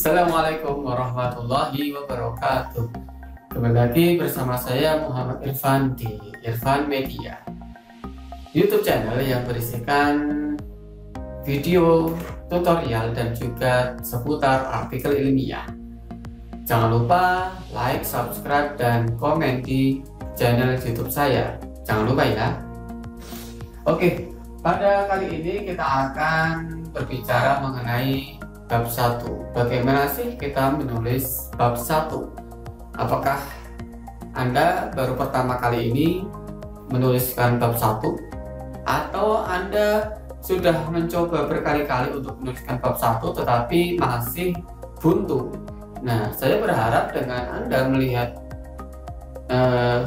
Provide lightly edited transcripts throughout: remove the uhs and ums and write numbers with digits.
Assalamualaikum warahmatullahi wabarakatuh. Kembali lagi bersama saya Muhammad Irfan di Irfan Media, YouTube channel yang berisikan video, tutorial, dan juga seputar artikel ilmiah. Jangan lupa like, subscribe, dan komen di channel YouTube saya. Jangan lupa ya. Oke, pada kali ini kita akan berbicara mengenai bab 1. Bagaimana sih kita menulis bab 1? Apakah Anda baru pertama kali ini menuliskan bab 1? Atau Anda sudah mencoba berkali-kali untuk menuliskan bab 1 tetapi masih buntu? Nah, saya berharap dengan Anda melihat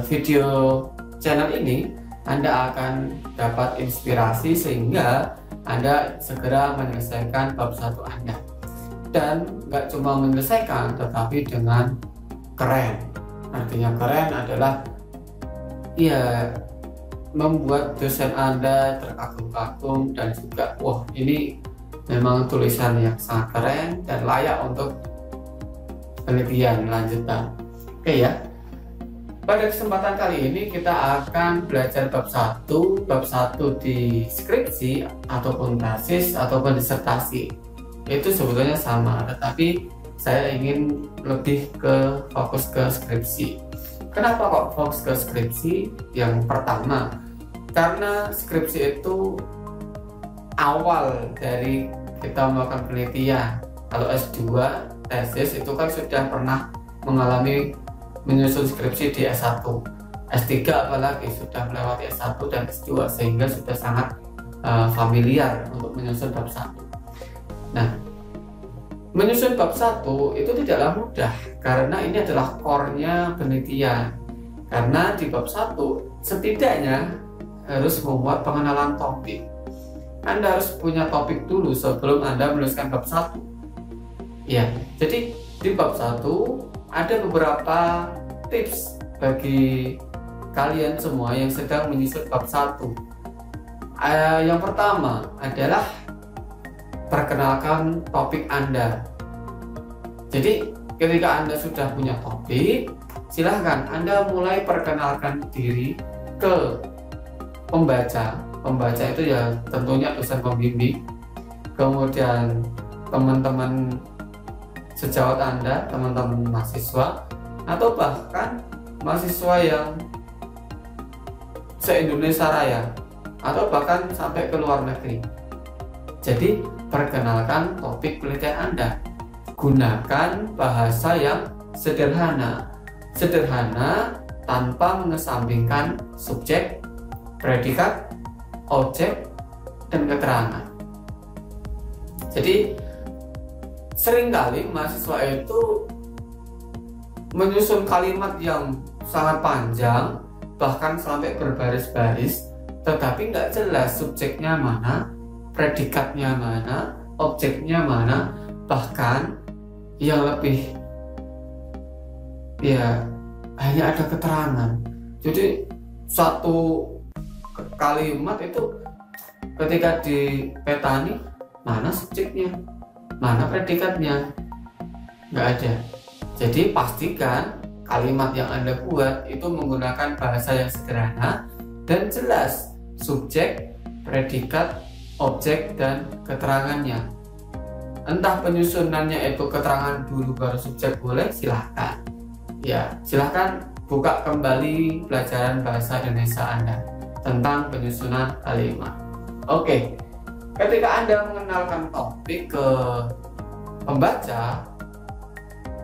video channel ini, Anda akan dapat inspirasi sehingga Anda segera menyelesaikan bab 1 Anda. Dan nggak cuma menyelesaikan, tetapi dengan keren. Artinya keren adalah ya membuat dosen Anda terkagum-kagum dan juga wah, ini memang tulisan yang sangat keren dan layak untuk penelitian lanjutan. Oke ya. Pada kesempatan kali ini kita akan belajar bab 1 di skripsi ataupun tesis ataupun disertasi. Itu sebetulnya sama, tetapi saya ingin lebih ke fokus ke skripsi. Kenapa kok fokus ke skripsi? Yang pertama, karena skripsi itu awal dari kita melakukan penelitian. Kalau S2 tesis itu kan sudah pernah mengalami menyusun skripsi di S1, S3 apalagi sudah melewati S1 dan S2 sehingga sudah sangat familiar untuk menyusun bab 1. Nah, menyusun bab 1 itu tidaklah mudah karena ini adalah core-nya penelitian. Karena di bab 1 setidaknya harus membuat pengenalan topik. Anda harus punya topik dulu sebelum Anda menuliskan bab 1. Ya, jadi di bab 1 ada beberapa tips bagi kalian semua yang sedang menyusun bab 1. Yang pertama adalah perkenalkan topik Anda. Jadi ketika Anda sudah punya topik, silahkan Anda mulai perkenalkan diri ke pembaca. Pembaca itu ya tentunya dosen pembimbing, kemudian teman-teman sejawat Anda, teman-teman mahasiswa, atau bahkan mahasiswa yang se-Indonesia Raya, atau bahkan sampai ke luar negeri. Jadi perkenalkan topik penelitian Anda. Gunakan bahasa yang sederhana. Sederhana tanpa mengesampingkan subjek, predikat, objek, dan keterangan. Jadi seringkali mahasiswa itu menyusun kalimat yang sangat panjang, bahkan sampai berbaris-baris, tetapi nggak jelas subjeknya mana, predikatnya mana, objeknya mana, bahkan yang lebih ya hanya ada keterangan. Jadi satu kalimat itu ketika dipetani, mana subjeknya, mana predikatnya, nggak ada. Jadi pastikan kalimat yang Anda buat itu menggunakan bahasa yang sederhana dan jelas subjek, predikat, objek, dan keterangannya. Entah penyusunannya itu keterangan dulu baru subjek boleh, silahkan. Ya, silahkan buka kembali pelajaran bahasa Indonesia Anda tentang penyusunan kalimat. Oke, ketika Anda mengenalkan topik ke pembaca,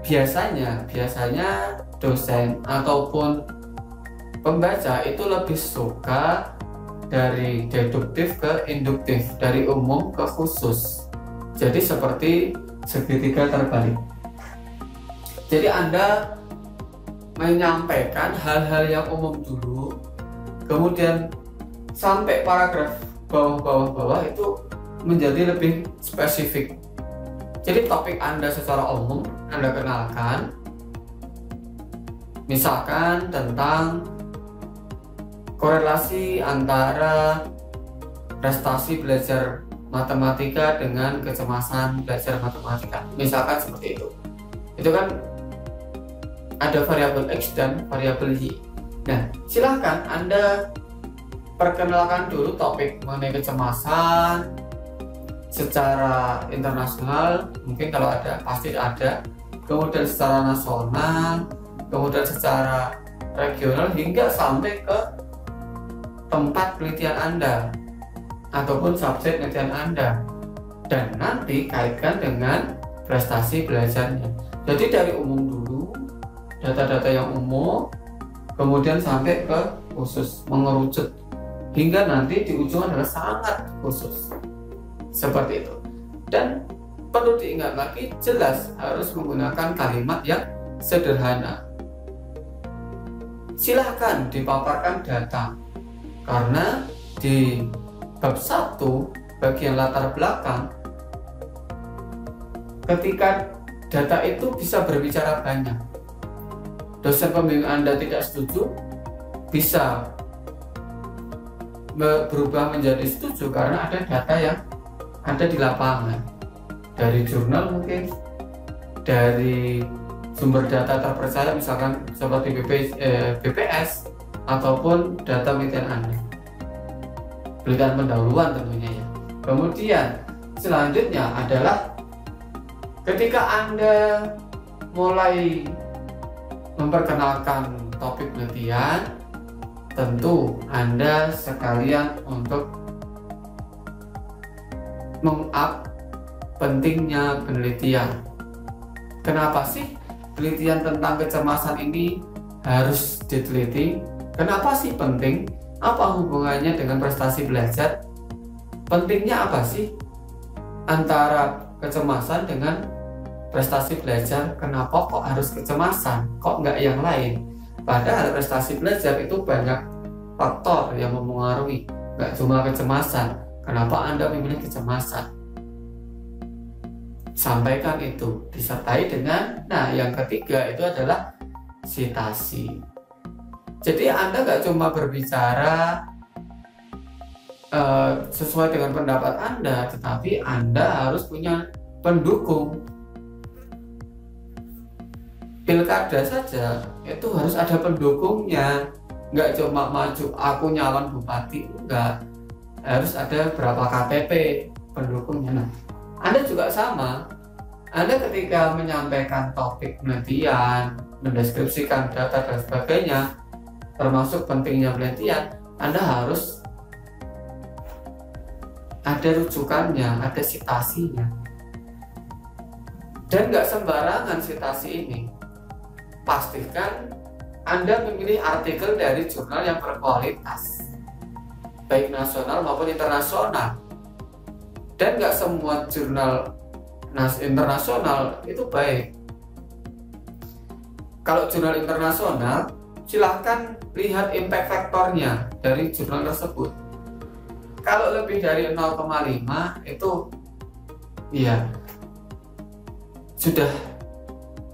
biasanya dosen ataupun pembaca itu lebih suka dari deduktif ke induktif, dari umum ke khusus. Jadi seperti segitiga terbalik. Jadi Anda menyampaikan hal-hal yang umum dulu, kemudian sampai paragraf bawah itu menjadi lebih spesifik. Jadi topik Anda secara umum Anda kenalkan, misalkan tentang korelasi antara prestasi belajar matematika dengan kecemasan belajar matematika, misalkan seperti itu. Itu kan ada variabel X dan variabel Y. Nah, silahkan Anda perkenalkan dulu topik mengenai kecemasan secara internasional, mungkin kalau ada, pasti ada, kemudian secara nasional, kemudian secara regional, hingga sampai ke tempat penelitian Anda ataupun subjek penelitian Anda, dan nanti kaitkan dengan prestasi belajarnya. Jadi dari umum dulu, data-data yang umum, kemudian sampai ke khusus, mengerucut hingga nanti di ujung adalah sangat khusus seperti itu. Dan perlu diingat lagi, jelas harus menggunakan kalimat yang sederhana. Silahkan dipaparkan data, karena di bab 1 bagian latar belakang, ketika data itu bisa berbicara banyak, dosen pembimbing Anda tidak setuju, bisa berubah menjadi setuju karena ada data yang ada di lapangan, dari jurnal mungkin, dari sumber data terpercaya misalkan seperti BPS ataupun data penelitian Anda, penelitian pendahuluan tentunya ya. Kemudian selanjutnya adalah ketika Anda mulai memperkenalkan topik penelitian, tentu Anda sekalian untuk meng-up pentingnya penelitian. Kenapa sih penelitian tentang kecemasan ini harus diteliti? Kenapa sih penting? Apa hubungannya dengan prestasi belajar? Pentingnya apa sih antara kecemasan dengan prestasi belajar? Kenapa kok harus kecemasan? Kok nggak yang lain? Padahal prestasi belajar itu banyak faktor yang mempengaruhi, nggak cuma kecemasan. Kenapa Anda memilih kecemasan? Sampaikan itu, disertai dengan, nah yang ketiga itu adalah sitasi. Jadi Anda nggak cuma berbicara sesuai dengan pendapat Anda, tetapi Anda harus punya pendukung. Pilkada saja itu harus ada pendukungnya, nggak cuma maju aku nyalon bupati, enggak, harus ada berapa KTP pendukungnya. Nah, Anda juga sama. Anda ketika menyampaikan topik penelitian, mendeskripsikan data dan sebagainya, termasuk pentingnya penelitian, Anda harus ada rujukannya, ada sitasinya. Dan nggak sembarangan sitasi ini. Pastikan Anda memilih artikel dari jurnal yang berkualitas, baik nasional maupun internasional. Dan nggak semua jurnal internasional itu baik. Kalau jurnal internasional, silahkan lihat impact faktornya dari jurnal tersebut. Kalau lebih dari 0,5 itu ya sudah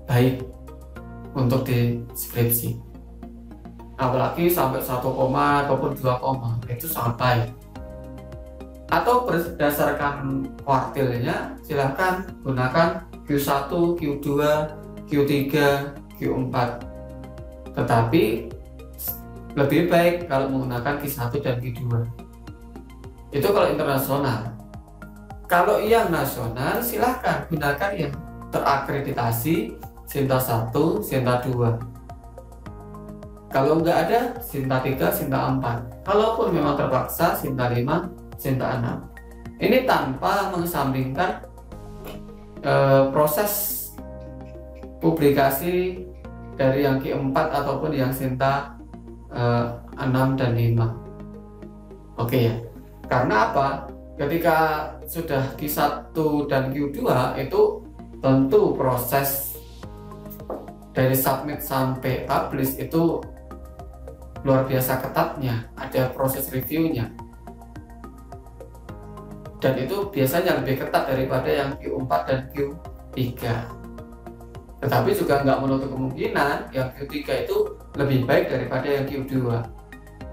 baik untuk di skripsi. Apalagi sampai 1, ataupun 2, itu sangat baik. Atau berdasarkan kuartilnya, silahkan gunakan Q1, Q2, Q3, Q4. Tetapi lebih baik kalau menggunakan Q1 dan Q2. Itu kalau internasional. Kalau yang nasional, silahkan gunakan yang terakreditasi Sinta 1, Sinta 2. Kalau nggak ada, Sinta 3, Sinta 4. Kalaupun memang terpaksa, Sinta 5, Sinta 6. Ini tanpa mengesampingkan proses publikasi dari yang Q4 ataupun yang Sinta 6 dan 5. Oke ya. Karena apa? Ketika sudah Q1 dan Q2 itu tentu proses dari submit sampai publish itu luar biasa ketatnya, ada proses reviewnya. Dan itu biasanya lebih ketat daripada yang Q4 dan Q3. Tetapi juga nggak menutup kemungkinan yang Q3 itu lebih baik daripada yang Q2.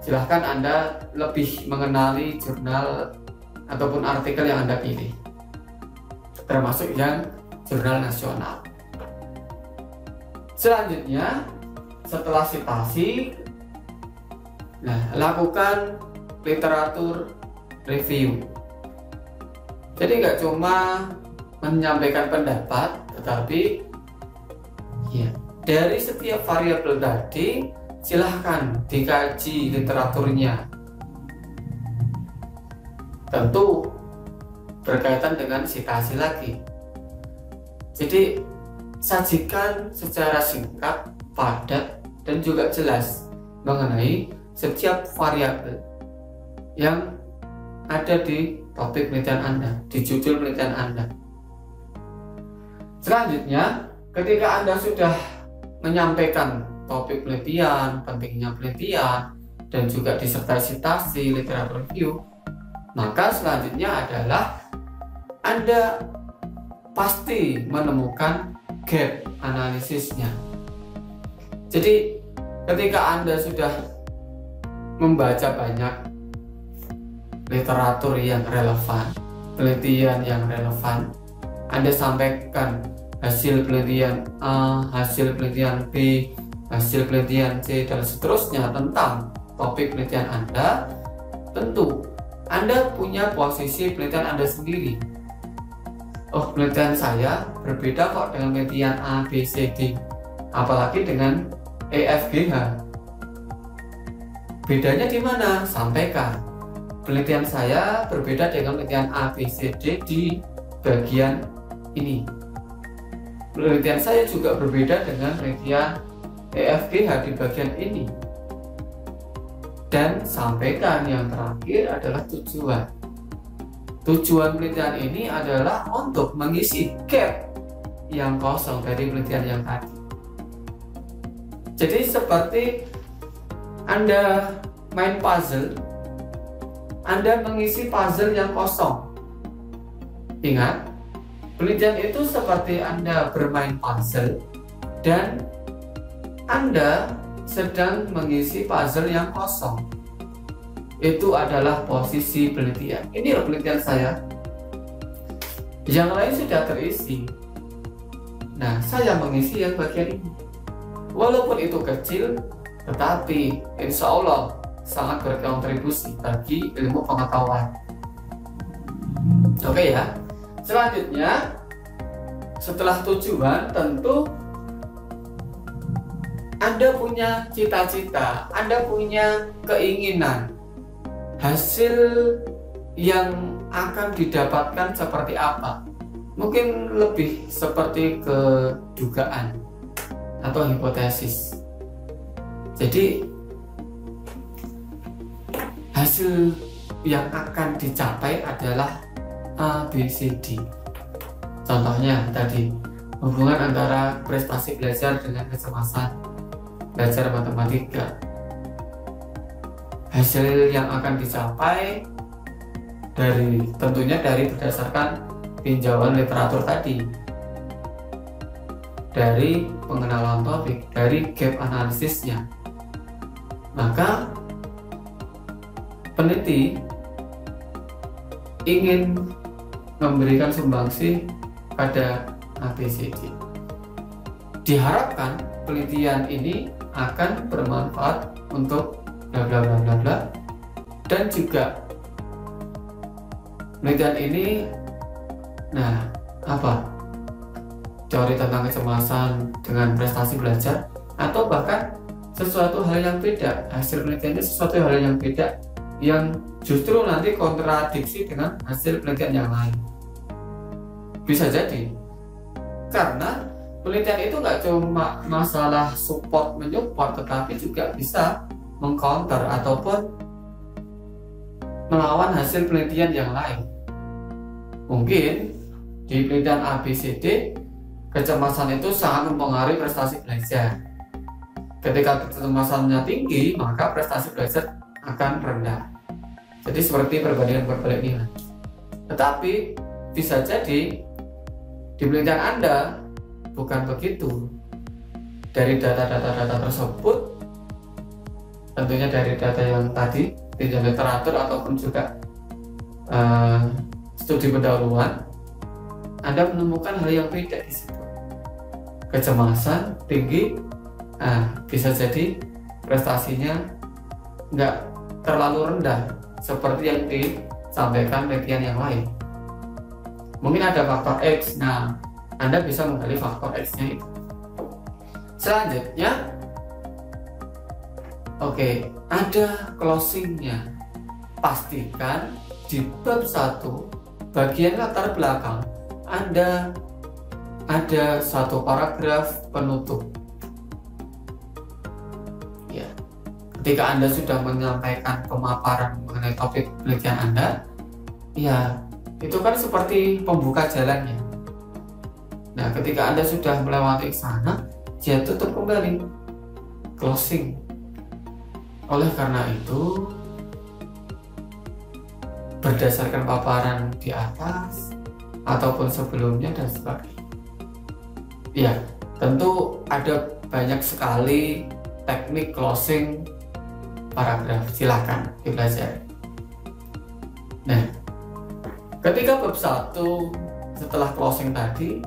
Silahkan Anda lebih mengenali jurnal ataupun artikel yang Anda pilih, termasuk yang jurnal nasional. Selanjutnya, setelah citasi, lakukan literatur review. Jadi nggak cuma menyampaikan pendapat, tetapi dari setiap variabel tadi silahkan dikaji literaturnya. Tentu berkaitan dengan citasi lagi. Jadi sajikan secara singkat, padat, dan juga jelas mengenai setiap variabel yang ada di topik penelitian Anda, di judul penelitian Anda. Selanjutnya, ketika Anda sudah menyampaikan topik penelitian, pentingnya penelitian, dan juga disertai citasi, literatur review, maka selanjutnya adalah Anda pasti menemukan gap analisisnya. Jadi ketika Anda sudah membaca banyak literatur yang relevan, penelitian yang relevan, Anda sampaikan hasil penelitian A, hasil penelitian B, hasil penelitian C, dan seterusnya tentang topik penelitian Anda, tentu Anda punya posisi penelitian Anda sendiri. Oh, penelitian saya berbeda kok dengan penelitian A, B, C, D, apalagi dengan EFGH. Bedanya di mana? Sampaikan. Penelitian saya berbeda dengan penelitian A, B, C, D di bagian ini. Penelitian saya juga berbeda dengan penelitian EFGH di bagian ini. Dan sampaikan yang terakhir adalah tujuan. Tujuan penelitian ini adalah untuk mengisi gap yang kosong dari penelitian yang tadi. Jadi seperti Anda main puzzle, Anda mengisi puzzle yang kosong. Ingat, penelitian itu seperti Anda bermain puzzle dan Anda sedang mengisi puzzle yang kosong. Itu adalah posisi penelitian. Ini loh penelitian saya. Yang lain sudah terisi. Nah, saya mengisi yang bagian ini. Walaupun itu kecil, tetapi insya Allah sangat berkontribusi bagi ilmu pengetahuan. Oke ya. Selanjutnya, setelah tujuan, tentu Anda punya cita-cita, Anda punya keinginan. Hasil yang akan didapatkan seperti apa? Mungkin lebih seperti kedugaan atau hipotesis. Jadi hasil yang akan dicapai adalah A, B, C, D. Contohnya tadi, hubungan antara prestasi belajar dengan kecemasan belajar matematika. Hasil yang akan dicapai tentunya dari berdasarkan tinjauan literatur tadi, dari pengenalan topik, dari gap analisisnya. Maka peneliti ingin memberikan sumbangsi pada ABCD. Diharapkan penelitian ini akan bermanfaat untuk bla bla bla bla bla, dan juga penelitian ini teori tentang kecemasan dengan prestasi belajar, atau bahkan sesuatu hal yang beda. Hasil penelitiannya sesuatu hal yang beda yang justru nanti kontradiksi dengan hasil penelitian yang lain. Bisa jadi karena penelitian itu nggak cuma masalah support menyupport, tetapi juga bisa mengcounter ataupun melawan hasil penelitian yang lain. Mungkin di penelitian ABCD, kecemasan itu sangat mempengaruhi prestasi belajar. Ketika kecemasannya tinggi, maka prestasi belajar akan rendah. Jadi seperti perbandingan berbalik nilai. Tetapi bisa jadi di penelitian Anda bukan begitu. Dari data-data tersebut, tentunya dari data yang tadi, tinjauan literatur ataupun juga studi pendahuluan, Anda menemukan hal yang beda di situ. Kecemasan tinggi, bisa jadi prestasinya nggak terlalu rendah seperti yang disampaikan penelitian yang lain. Mungkin ada faktor X. Nah, Anda bisa menggali faktor X-nya itu. Selanjutnya, ada closingnya. Pastikan di bab 1 bagian latar belakang Anda ada satu paragraf penutup. Ya, ketika Anda sudah menyampaikan pemaparan mengenai topik penelitian Anda, ya itu kan seperti pembuka jalannya. Nah, ketika Anda sudah melewati sana, dia tutup kembali, closing. Oleh karena itu, berdasarkan paparan di atas ataupun sebelumnya dan sebagainya, ya tentu ada banyak sekali teknik closing paragraf, silahkan dipelajari. Nah, ketika bab 1 setelah closing tadi,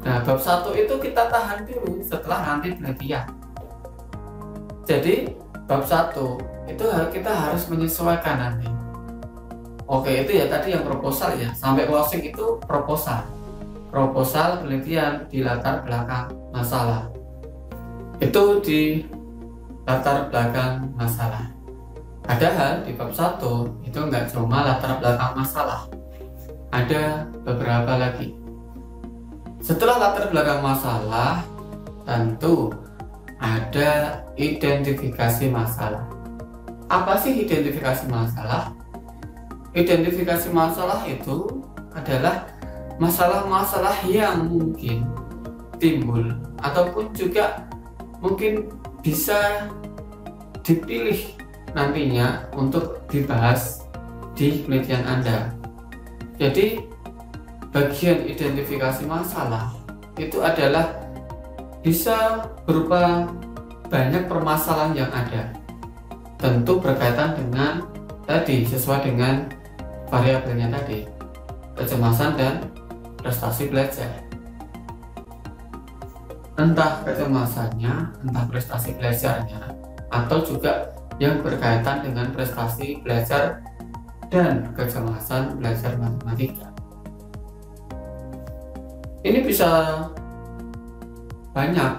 bab 1 itu kita tahan dulu setelah nanti penelitian. Jadi bab 1 itu kita harus menyesuaikan nanti. Itu ya tadi yang proposal ya, sampai closing itu proposal penelitian di latar belakang masalah. Itu di latar belakang masalah. Padahal di bab 1 itu nggak cuma latar belakang masalah, ada beberapa lagi. Setelah latar belakang masalah, tentu ada identifikasi masalah. Apa sih identifikasi masalah? Identifikasi masalah itu adalah masalah-masalah yang mungkin timbul ataupun juga mungkin bisa dipilih nantinya untuk dibahas di penelitian Anda. Jadi bagian identifikasi masalah itu adalah bisa berupa banyak permasalahan yang ada, tentu berkaitan dengan tadi, sesuai dengan variabelnya tadi, kecemasan dan prestasi belajar. Entah kecemasannya, entah prestasi belajarnya, atau juga yang berkaitan dengan prestasi belajar dan kecemasan belajar matematika. Ini bisa banyak,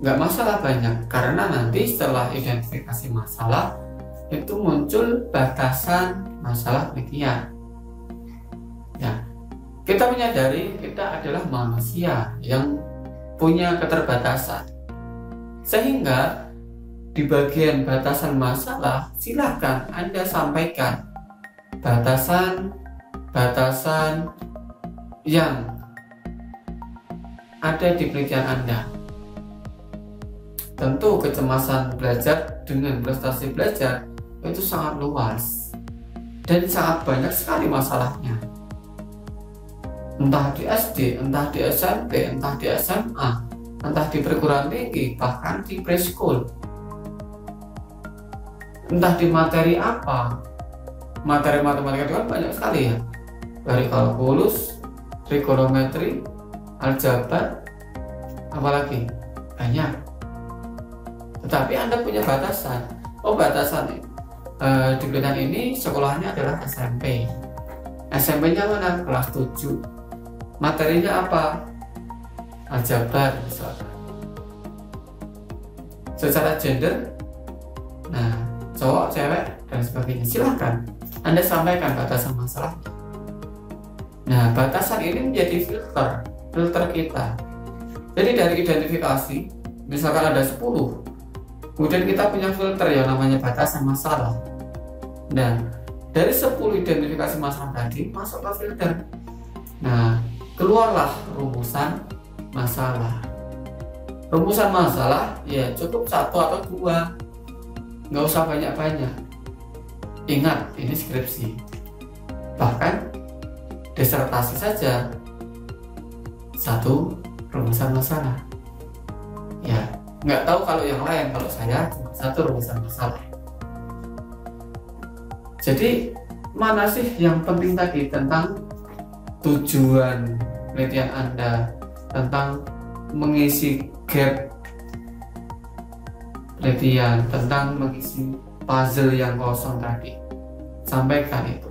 nggak masalah banyak, karena nanti setelah identifikasi masalah itu muncul batasan masalah penelitian. Ya, kita menyadari kita adalah manusia yang punya keterbatasan, sehingga di bagian batasan masalah silakan Anda sampaikan batasan yang ada di penelitian Anda. Tentu kecemasan belajar dengan prestasi belajar itu sangat luas dan sangat banyak sekali masalahnya, entah di SD, entah di SMP, entah di SMA, entah di perguruan tinggi, bahkan di preschool, entah di materi apa. Materi matematika itu kan banyak sekali ya, dari kalkulus, trigonometri, aljabar, apalagi banyak. Tetapi Anda punya batasan. Batasan di penelitian ini sekolahnya adalah SMP. SMP-nya mana? Kelas 7. Materinya apa? Aljabar misalkan. Secara gender, cowok, cewek, dan sebagainya, silahkan Anda sampaikan batasan masalahnya. Batasan ini menjadi filter kita. Jadi dari identifikasi, misalkan ada 10, kemudian kita punya filter yang namanya batasan masalah. Dari 10 identifikasi masalah tadi masuk ke filter. Keluarlah rumusan masalah. Rumusan masalah ya cukup 1 atau 2, nggak usah banyak-banyak. Ingat, ini skripsi, bahkan disertasi saja 1 rumusan masalah. Ya, nggak tahu kalau yang lain, kalau saya cuma 1 rumusan masalah. Jadi mana sih yang penting tadi tentang tujuan penelitian Anda, tentang mengisi gap penelitian, tentang mengisi puzzle yang kosong tadi. Sampaikan itu.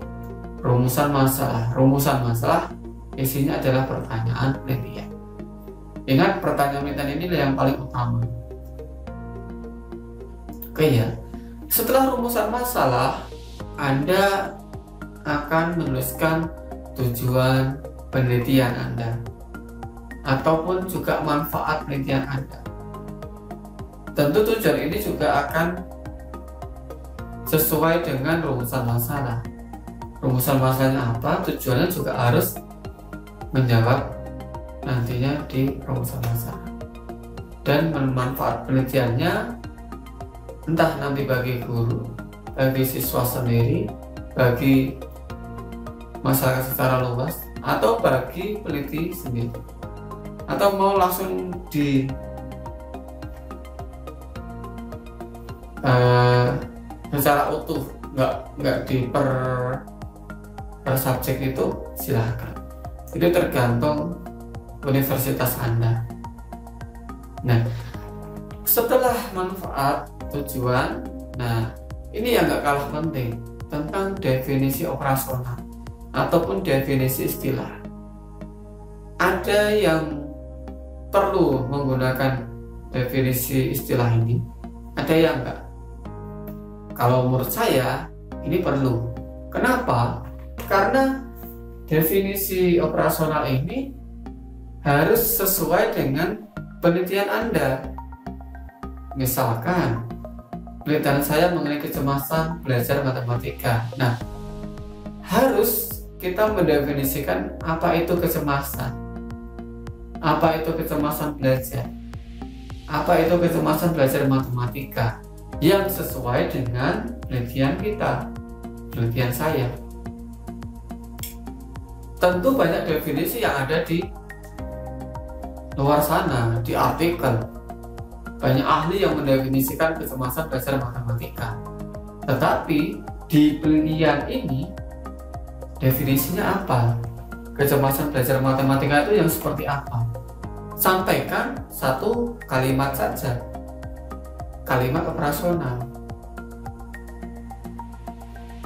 Rumusan masalah isinya adalah pertanyaan penelitian. Ingat, pertanyaan penelitian ini yang paling utama. Oke ya. Setelah rumusan masalah, Anda akan menuliskan tujuan penelitian Anda ataupun juga manfaat penelitian Anda. Tentu tujuan ini juga akan sesuai dengan rumusan masalah. Rumusan masalahnya apa, tujuannya juga harus menjawab nantinya di rumusan masalah. Dan manfaat penelitiannya entah nanti bagi guru, bagi siswa sendiri, bagi masyarakat secara luas, atau bagi peneliti sendiri, atau mau langsung di secara utuh, nggak per subjek, itu silahkan. Itu tergantung universitas Anda. Nah, setelah manfaat, tujuan, nah ini yang nggak kalah penting, tentang definisi operasional ataupun definisi istilah. Ada yang perlu menggunakan definisi istilah ini, ada yang enggak. Kalau menurut saya ini perlu. Kenapa? Karena definisi operasional ini harus sesuai dengan penelitian Anda. Misalkan penelitian saya mengenai kecemasan belajar matematika. Nah, harus kita mendefinisikan apa itu kecemasan, apa itu kecemasan belajar, apa itu kecemasan belajar matematika, yang sesuai dengan penelitian kita, penelitian saya. Tentu banyak definisi yang ada di luar sana, di artikel. Banyak ahli yang mendefinisikan kecemasan belajar matematika. Tetapi di penelitian ini definisinya apa? Kecemasan belajar matematika itu yang seperti apa? Sampaikan satu kalimat saja, kalimat operasional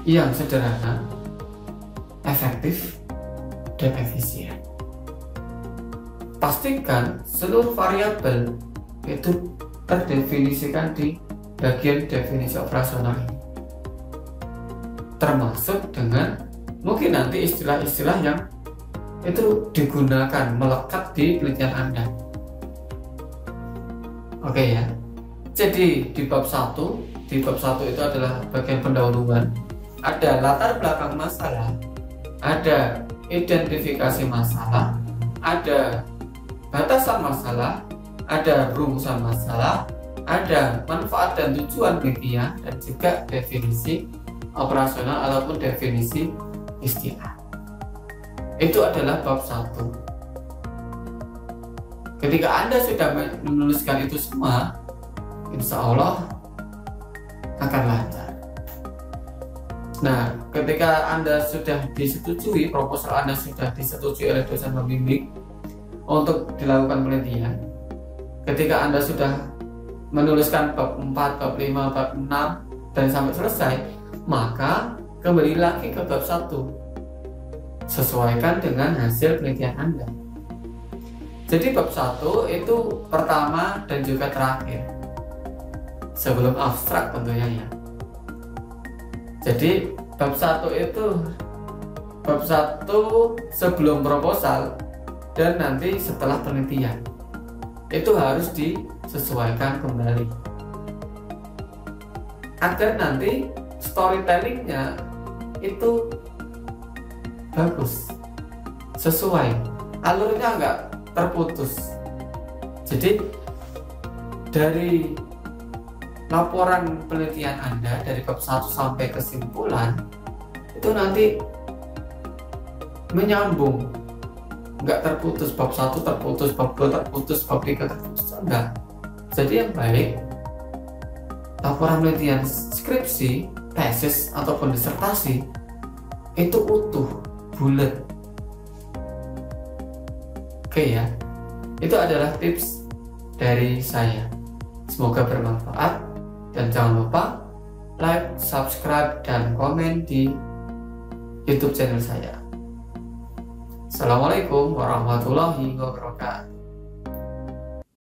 yang sederhana, efektif, dan efisien. Pastikan seluruh variabel itu terdefinisikan di bagian definisi operasional ini, termasuk dengan mungkin nanti istilah-istilah yang itu digunakan melekat di penelitian Anda. Oke ya. Jadi di bab 1 itu adalah bagian pendahuluan. Ada latar belakang masalah, ada identifikasi masalah, ada batasan masalah, ada rumusan masalah, ada manfaat dan tujuan penelitian, dan juga definisi operasional ataupun definisi istilah. Itu adalah bab 1. Ketika Anda sudah menuliskan itu semua, insya Allah akan lancar. Nah, ketika Anda sudah disetujui, proposal Anda sudah disetujui oleh dosen pembimbing untuk dilakukan penelitian, ketika Anda sudah menuliskan bab 4, bab 5, bab 6 dan sampai selesai, maka kembali lagi ke bab 1. Sesuaikan dengan hasil penelitian Anda. Jadi bab 1 itu pertama dan juga terakhir, sebelum abstrak tentunya ya. Jadi bab 1 itu bab 1 sebelum proposal dan nanti setelah penelitian. Itu harus disesuaikan kembali agar nanti storytellingnya itu bagus, sesuai, alurnya nggak terputus. Jadi dari laporan penelitian Anda dari bab 1 sampai kesimpulan itu nanti menyambung, nggak terputus, bab 1 terputus, bab 2 terputus, bab 3 terputus, enggak. Jadi yang baik laporan penelitian skripsi, tesis ataupun disertasi itu utuh, bulat. Oke ya, itu adalah tips dari saya. Semoga bermanfaat, dan jangan lupa like, subscribe, dan komen di YouTube channel saya. Assalamualaikum warahmatullahi wabarakatuh.